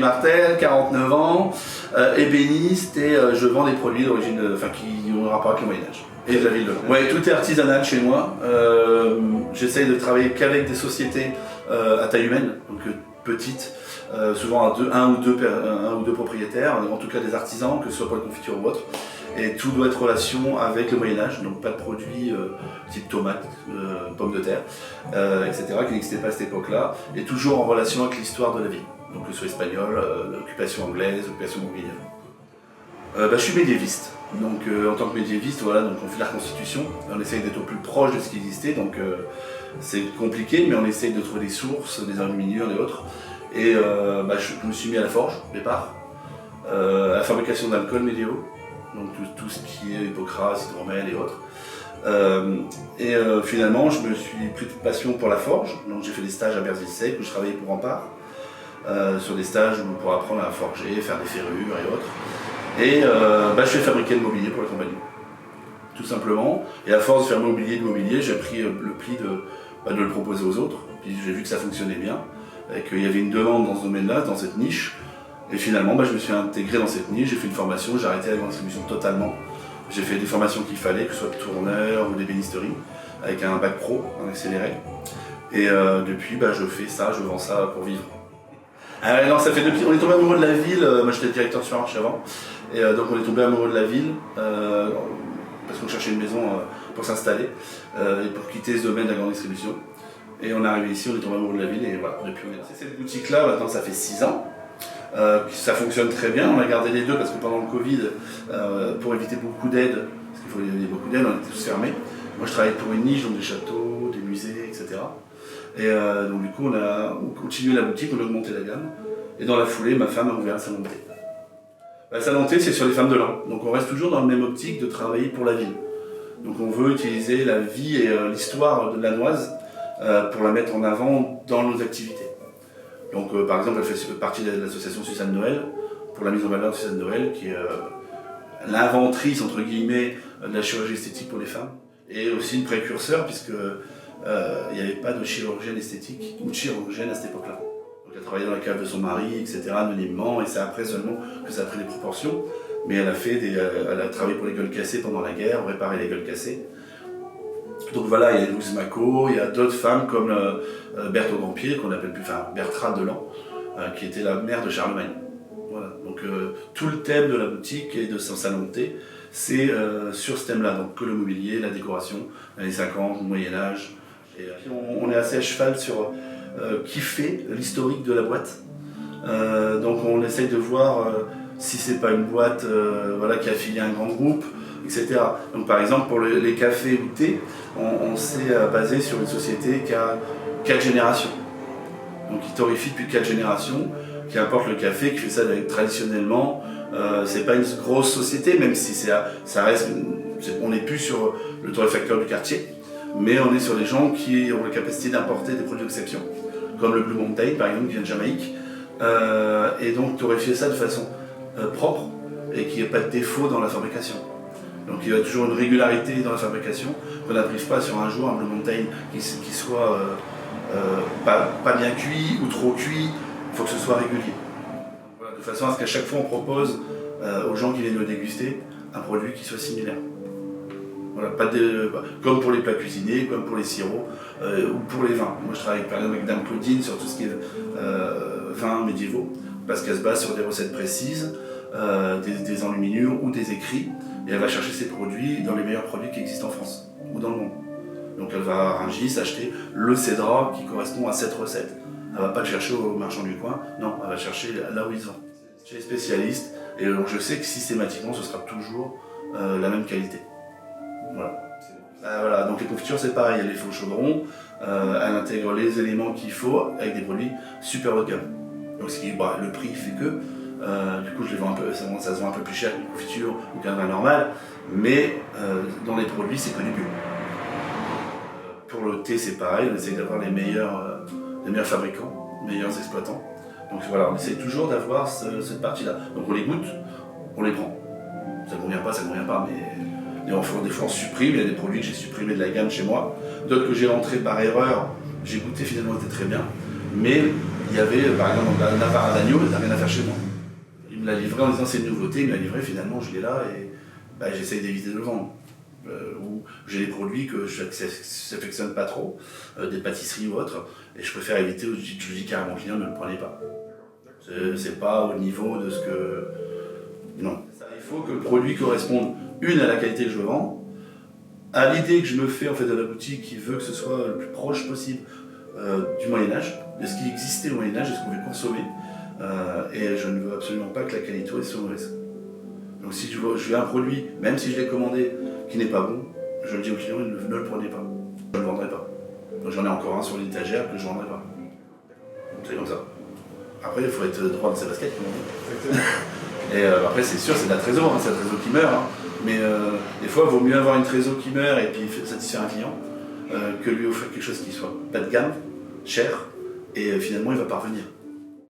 Martel, 49 ans, ébéniste et je vends des produits d'origine, qui ont un rapport avec le Moyen-Âge. Et de la ville de Londres. Ouais, tout est artisanal chez moi. J'essaye de travailler qu'avec des sociétés à taille humaine, donc petites, souvent un ou deux propriétaires, en tout cas des artisans, que ce soit pour la confiture ou autre. Et tout doit être relation avec le Moyen-Âge, donc pas de produits type tomates, pommes de terre, etc., qui n'existaient pas à cette époque-là, et toujours en relation avec l'histoire de la ville, donc que ce soit espagnol, l'occupation anglaise, l'occupation bourguignonne. Je suis médiéviste, donc en tant que médiéviste, voilà, donc on fait la reconstitution, on essaye d'être au plus proche de ce qui existait, donc c'est compliqué, mais on essaye de trouver des sources, des enluminures et autres. Et je me suis mis à la forge au départ, à la fabrication d'alcool médiévaux, donc tout ce qui est Hippocrate, hydromel et autres. Finalement, je me suis pris de passion pour la forge, donc j'ai fait des stages à Berzelsec où je travaillais pour Rempart, sur des stages pour apprendre à forger, faire des ferrures et autres. Et je fais fabriquer le mobilier pour la compagnie, tout simplement. Et à force de faire mobilier, j'ai pris le pli de le proposer aux autres. Puis j'ai vu que ça fonctionnait bien, et qu'il y avait une demande dans ce domaine-là, dans cette niche. Et finalement, je me suis intégré dans cette niche, j'ai fait une formation, j'ai arrêté la grande distribution totalement. J'ai fait des formations qu'il fallait, que ce soit de tourneur ou d'ébénisterie, avec un bac pro, un accéléré. Et depuis, je fais ça, je vends ça pour vivre. Non, ça fait depuis, on est tombé amoureux de la ville, moi j'étais directeur de supermarché avant, et donc on est tombé amoureux de la ville, parce qu'on cherchait une maison pour s'installer, et pour quitter ce domaine de la grande distribution. Et on est arrivé ici, on est tombé amoureux de la ville, et voilà, depuis on est là. Cette boutique-là, maintenant ça fait 6 ans. Ça fonctionne très bien, on a gardé les deux parce que pendant le Covid, pour éviter beaucoup d'aide, parce qu'il faut y beaucoup d'aide, on était tous fermés. Moi je travaillais pour une niche, donc des châteaux, des musées, etc. Et donc du coup on a continué la boutique, on a augmenté la gamme. Et dans la foulée, ma femme a ouvert un salon de thé. Le salon de thé, c'est sur les femmes de l'an. Donc on reste toujours dans la même optique de travailler pour la ville. Donc on veut utiliser la vie et l'histoire de Lannoise pour la mettre en avant dans nos activités. Donc par exemple, elle fait partie de l'association Suzanne Noël, pour la mise en valeur de Suzanne Noël, qui est l'inventrice, entre guillemets, de la chirurgie esthétique pour les femmes. Et aussi une précurseur, puisque il n'y avait pas de chirurgienne esthétique ou de chirurgienne à cette époque-là. Donc elle travaillait dans la cave de son mari, etc., anonymement, et c'est après seulement que ça a pris des proportions. Mais elle a travaillé pour les gueules cassées pendant la guerre, réparé les gueules cassées. Donc voilà, il y a Louise Maco, il y a d'autres femmes comme Berthe Augrampier, qu'on appelle plus, Bertrade Delan, qui était la mère de Charlemagne. Voilà. Donc tout le thème de la boutique et de son salon de thé, c'est sur ce thème-là, donc que le mobilier, la décoration, les 50, le Moyen-Âge. Et on est assez à cheval sur qui fait l'historique de la boîte. Donc on essaye de voir si c'est pas une boîte qui a affilié à un grand groupe, etc. Donc par exemple pour les cafés ou thé, on s'est basé sur une société qui a 4 générations. Donc qui torréfie depuis 4 générations, qui importe le café, qui fait ça traditionnellement. C'est pas une grosse société, même si ça reste, on n'est plus sur le torréfacteur du quartier, mais on est sur des gens qui ont la capacité d'importer des produits d'exception, comme le Blue Mountain par exemple qui vient de Jamaïque, et donc torréfier ça de façon propre et qu'il n'y ait pas de défaut dans la fabrication. Donc il y a toujours une régularité dans la fabrication, qu'on n'arrive pas sur un jour un Blue Mountain qui soit pas bien cuit ou trop cuit, il faut que ce soit régulier. Voilà, de façon à ce qu'à chaque fois on propose aux gens qui viennent le déguster un produit qui soit similaire. Voilà, comme pour les plats cuisinés, comme pour les sirops ou pour les vins. Moi je travaille par exemple avec Dame Claudine sur tout ce qui est vins médiévaux, parce qu'elle se base sur des recettes précises, des enluminures ou des écrits, et elle va chercher ses produits dans les meilleurs produits qui existent en France ou dans le monde. Donc elle va à Rungis acheter le cédra qui correspond à cette recette. Elle ne va pas le chercher au marchand du coin, non, elle va chercher là où ils sont. Chez les spécialistes, et donc je sais que systématiquement ce sera toujours la même qualité. Voilà, donc les confitures c'est pareil, elle les fait au chaudron, elle intègre les éléments qu'il faut avec des produits super haut de gamme. Donc le prix fait que, du coup je les vends un peu, ça se vend un peu plus cher qu'une confiture ou qu'un vin normal, mais dans les produits c'est que du bio. Pour le thé c'est pareil, on essaie d'avoir les meilleurs fabricants, les meilleurs exploitants. Donc voilà, on essaie toujours d'avoir cette partie-là. Donc on les goûte, on les prend. Ça ne convient pas, mais des fois on supprime, il y a des produits que j'ai supprimés de la gamme chez moi, d'autres que j'ai rentrés par erreur, j'ai goûté finalement c'était très bien. mais il y avait par exemple la Navarre d'agneau, il n'a rien à faire chez moi. Il me l'a livré en disant c'est une nouveauté, il me l'a livré, finalement je l'ai là et j'essaye d'éviter de le vendre. Ou j'ai des produits que je n'affectionne pas trop, des pâtisseries ou autres, et je préfère éviter, je dis carrément au client ne le prenez pas. C'est pas au niveau de ce que... Non. Il faut que le produit corresponde, à la qualité que je vends, à l'idée que je me fais en fait de la boutique qui veut que ce soit le plus proche possible du Moyen-Âge, de ce qui existait au Moyen-Âge, de ce qu'on veut consommer, et je ne veux absolument pas que la qualité soit mauvaise. Donc si je veux un produit, même si je l'ai commandé, qui n'est pas bon, je le dis au client, ne le prenez pas. Je ne le vendrai pas. J'en ai encore un sur l'étagère que je ne vendrai pas. C'est comme ça. Après, il faut être droit de ses baskets, comme on dit. Et après, c'est sûr, c'est de la trésor, hein, c'est la trésor qui meurt. Hein. Mais des fois, il vaut mieux avoir une trésor qui meurt et puis satisfaire un client que lui offrir quelque chose qui soit pas de gamme, cher, et finalement, il ne va pas revenir.